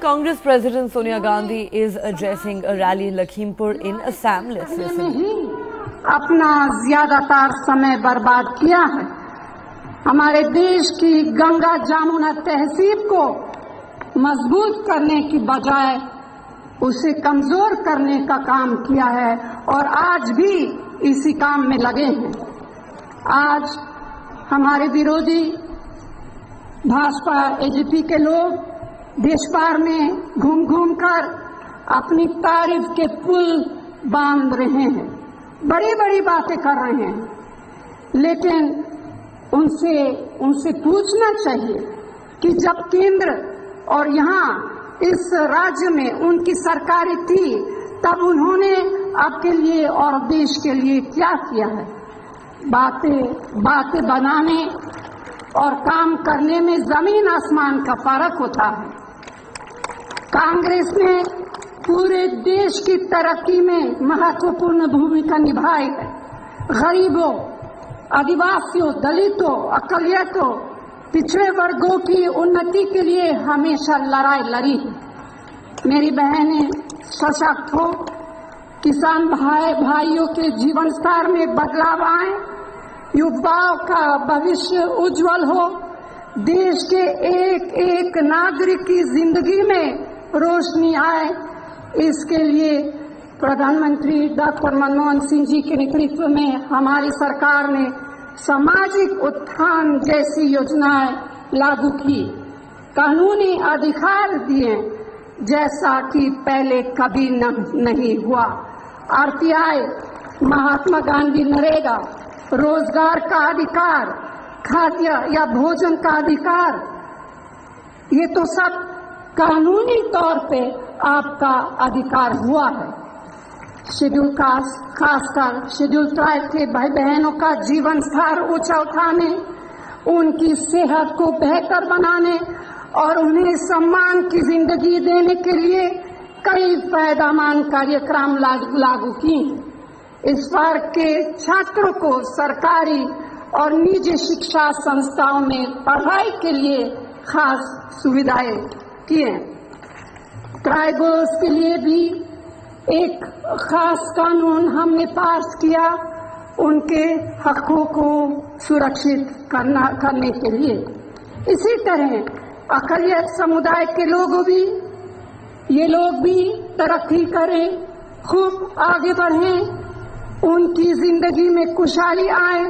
Congress President Sonia Gandhi is addressing a rally in Lakhimpur in Assam. Let's listen. अपना ज्यादातर समय बर्बाद किया है। हमारे देश की गंगा जमुना तहजीब को मजबूत करने की बजाय उसे कमजोर करने का काम किया है और आज भी इसी काम में लगे हैं। आज हमारे विरोधी भाजपा एजीपी के लोग देश भर में घूम घूम कर अपनी तारीफ के पुल बांध रहे हैं, बड़ी बड़ी बातें कर रहे हैं, लेकिन उनसे पूछना चाहिए कि जब केंद्र और यहाँ इस राज्य में उनकी सरकारें थी तब उन्होंने आपके लिए और देश के लिए क्या किया है। बातें बनाने और काम करने में जमीन आसमान का फर्क होता है। कांग्रेस ने पूरे देश की तरक्की में महत्वपूर्ण भूमिका निभाई है। गरीबों, आदिवासियों, दलितों, अकलियतों, पिछड़े वर्गों की उन्नति के लिए हमेशा लड़ाई लड़ी है। मेरी बहनें सशक्त हो, किसान भाइयों के जीवन स्तर में बदलाव आए, युवाओं का भविष्य उज्जवल हो, देश के एक एक नागरिक की जिंदगी में रोशनी आए, इसके लिए प्रधानमंत्री डॉक्टर मनमोहन सिंह जी के नेतृत्व में हमारी सरकार ने सामाजिक उत्थान जैसी योजनाएं लागू की, कानूनी अधिकार दिए जैसा कि पहले कभी नहीं हुआ। आरटीआई, महात्मा गांधी नरेगा, रोजगार का अधिकार, खाद्य या भोजन का अधिकार, ये तो सब कानूनी तौर पे आपका अधिकार हुआ है। शेड्यूल कास्ट, खासकर शेड्यूल ट्राइब के भाई बहनों का जीवन स्तर ऊंचा उठाने, उनकी सेहत को बेहतर बनाने और उन्हें सम्मान की जिंदगी देने के लिए कई फायदेमंद कार्यक्रम लागू किए। इस वर्ग के छात्रों को सरकारी और निजी शिक्षा संस्थाओं में पढ़ाई के लिए खास सुविधाएं किए। ट्राइबल्स के लिए भी एक खास कानून हमने पास किया, उनके हकों को सुरक्षित करने के लिए। इसी तरह अकलियत समुदाय के ये लोग भी तरक्की करें, खूब आगे बढ़ें, उनकी जिंदगी में खुशहाली आए,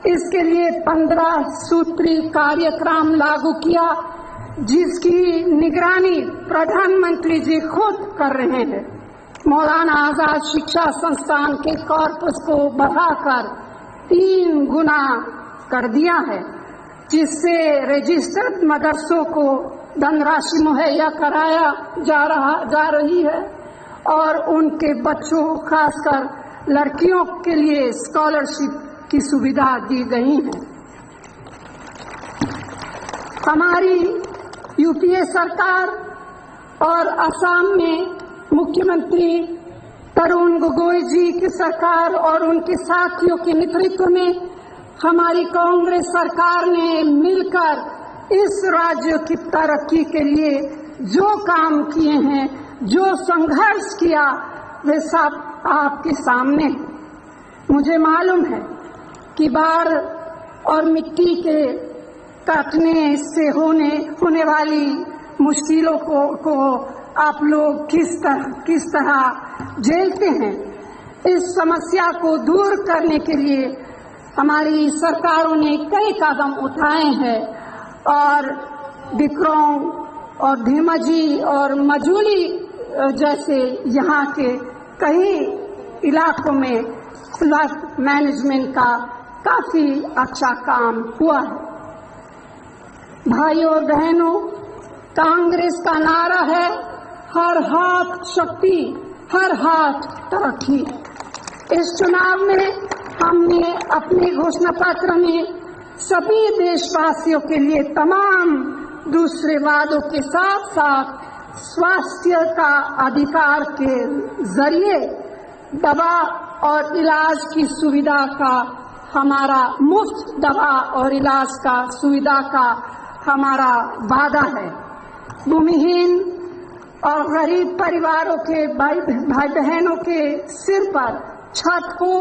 इसके लिए 15 सूत्री कार्यक्रम लागू किया, जिसकी निगरानी प्रधानमंत्री जी खुद कर रहे हैं। मौलाना आजाद शिक्षा संस्थान के कॉर्पस को बढ़ाकर 3 गुना कर दिया है, जिससे रजिस्टर्ड मदरसों को धनराशि मुहैया कराया जा रही है और उनके बच्चों, खासकर लड़कियों के लिए स्कॉलरशिप की सुविधा दी गई है। हमारी यूपीए सरकार और असम में मुख्यमंत्री तरुण गोगोई जी की सरकार और उनके साथियों के नेतृत्व में हमारी कांग्रेस सरकार ने मिलकर इस राज्य की तरक्की के लिए जो काम किए हैं, जो संघर्ष किया, वे सब आपके सामने। मुझे मालूम है कि बाढ़ और मिट्टी के काटने से होने वाली मुश्किलों को आप लोग किस तरह झेलते हैं। इस समस्या को दूर करने के लिए हमारी सरकारों ने कई कदम उठाए हैं और डिक्रोंग और धेमाजी और मजूली जैसे यहाँ के कई इलाकों में फ्लड मैनेजमेंट का काफी अच्छा काम हुआ है। भाइयों और बहनों, कांग्रेस का नारा है हर हाथ शक्ति, हर हाथ तरक्की। इस चुनाव में हमने अपने घोषणा पत्र में सभी देशवासियों के लिए तमाम दूसरे वादों के साथ साथ स्वास्थ्य का अधिकार के जरिए दवा और इलाज की सुविधा का हमारा मुफ्त दवा और इलाज का सुविधा का हमारा वादा है। भूमिहीन और गरीब परिवारों के भाई बहनों के सिर पर छत हो,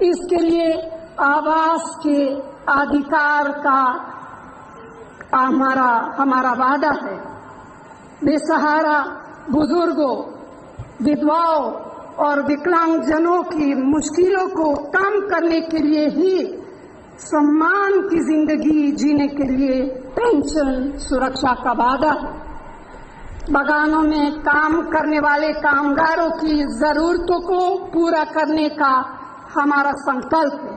इसके लिए आवास के अधिकार का हमारा वादा है। बेसहारा बुजुर्गों, विधवाओं और विकलांगजनों की मुश्किलों को कम करने के लिए ही सम्मान की जिंदगी जीने के लिए पेंशन सुरक्षा का वादा है। बागानों में काम करने वाले कामगारों की जरूरतों को पूरा करने का हमारा संकल्प है।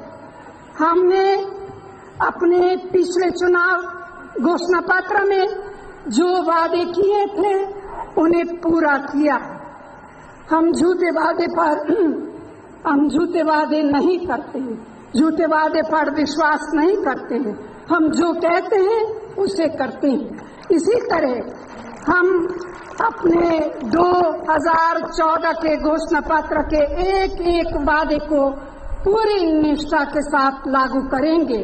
हमने अपने पिछले चुनाव घोषणा पत्र में जो वादे किए थे उन्हें पूरा किया। हम झूठे वादे नहीं करते हैं, झूठे वादे पर विश्वास नहीं करते हैं। हम जो कहते हैं उसे करते हैं। इसी तरह हम अपने 2014 के घोषणा पत्र के एक एक वादे को पूरी निष्ठा के साथ लागू करेंगे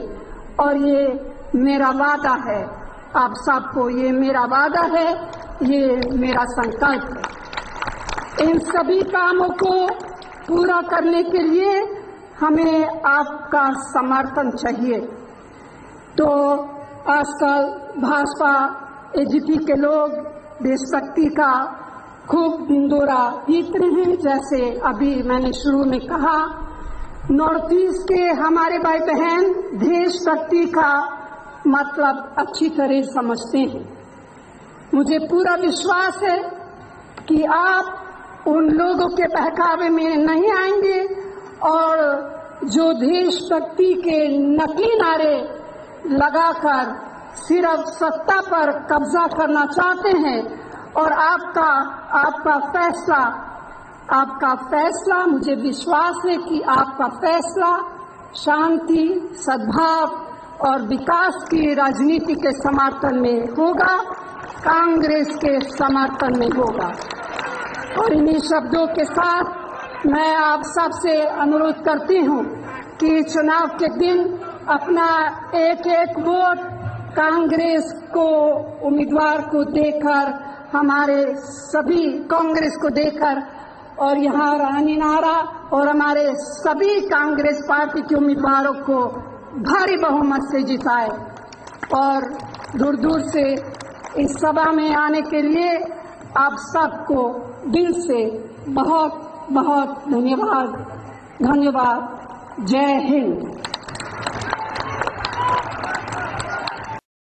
और ये मेरा वादा है आप सबको, ये मेरा वादा है, ये मेरा संकल्प है। इन सभी कामों को पूरा करने के लिए हमें आपका समर्थन चाहिए। तो आजकल भाजपा एजीपी के लोग देशभक्ति का खूब दौरा पीट रहे हैं। जैसे अभी मैंने शुरू में कहा, नॉर्थ ईस्ट के हमारे भाई बहन देशभक्ति का मतलब अच्छी तरह समझते हैं। मुझे पूरा विश्वास है कि आप उन लोगों के बहकावे में नहीं आएंगे और जो देशभक्ति के नकली नारे लगाकर सिर्फ सत्ता पर कब्जा करना चाहते हैं। और आपका फैसला मुझे विश्वास है कि आपका फैसला शांति, सद्भाव और विकास की राजनीति के समर्थन में होगा, कांग्रेस के समर्थन में होगा। और इन्हीं शब्दों के साथ मैं आप सबसे अनुरोध करती हूं कि चुनाव के दिन अपना एक एक वोट कांग्रेस को उम्मीदवार को देकर, हमारे सभी कांग्रेस को देकर और यहाँ रानी नारा और हमारे सभी कांग्रेस पार्टी के उम्मीदवारों को भारी बहुमत से जिताए। और दूर दूर से इस सभा में आने के लिए आप सबको दिल से बहुत बहुत धन्यवाद। जय हिंद।